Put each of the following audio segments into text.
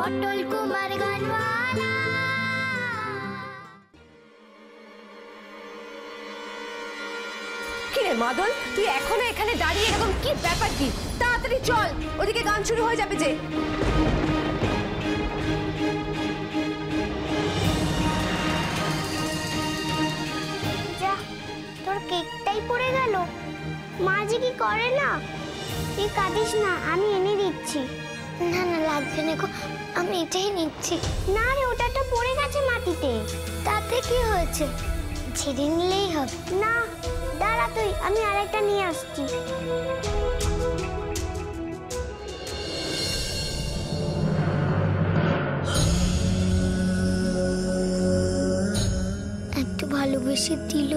পটল কুমার গানওয়ালা। কিরে মাদল, তুই এখনো এখানে দাঁড়িয়ে এরকম কি ব্যাপার কি? তাড়াতাড়ি চল, ওদিকে গান শুরু হয়ে যাবে যে। যা, তোর কেকটাই পড়ে গেল। মা যে কি করে না। তুই কাঁদিস না, আমি এনে দিচ্ছি। না না, লাগবে না গো, আমি এটাই নিচ্ছি। না রে, ওটা তো পড়ে গেছে মাটিতে। তাতে কি হয়েছে, ছেড়ে নিলেই হবে। না দাঁড়া তুই, আমি আরেকটা নিয়ে আসছি। একটু ভালোবেসে দিল,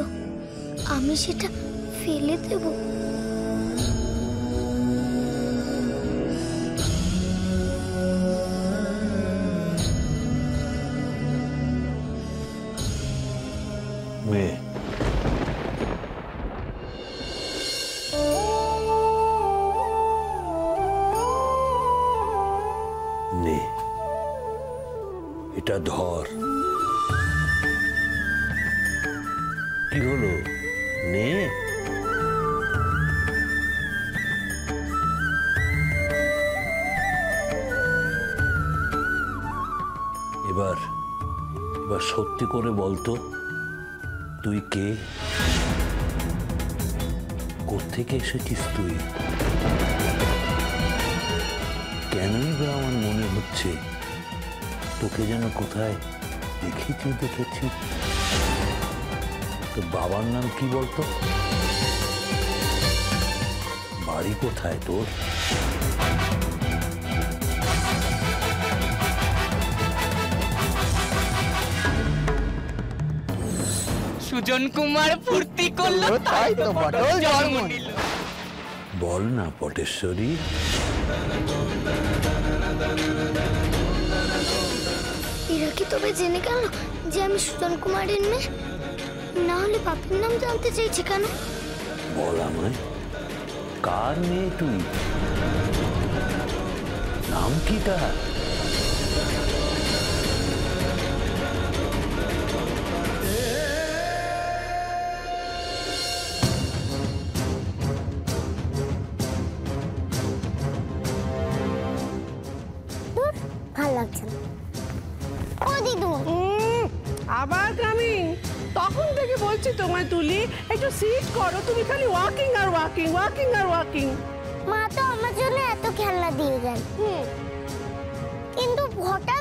আমি সেটা ফেলে দেব? মেয়ে নে, এটা ধর। কি হলো, নে। এবার এবার সত্যি করে বলতো, তুই কে? কোত্থেকে এসেছিস তুই? কেনই বা আমার মনে হচ্ছে তোকে যেন কোথায় দেখেছি। তো বাবার নাম কি বলতো? বাড়ি কোথায় তোর? সুজন কুমার ফুর্তি করলো, তাই তো পটল জন্ম নিল। বল না পটেশ্বরী। এরা কি তবে জেনে গেল যে আমি সুজন কুমারের মেয়ে? না হলে বাপের নাম জানতে চাইছে কেন? বল আমায়, কার মেয়ে তুই? নাম কি তার? ভাল লাগছে না। ও দিদু, আবার কামিং? তখন থেকে বলছি তোমায় তুলি, একটু সিট করো। তুমি খালি walking are walking, walking are walking. মা তো আমার জন্য এত খেলনা দিয়ে গেল, কিন্তু হঠাৎ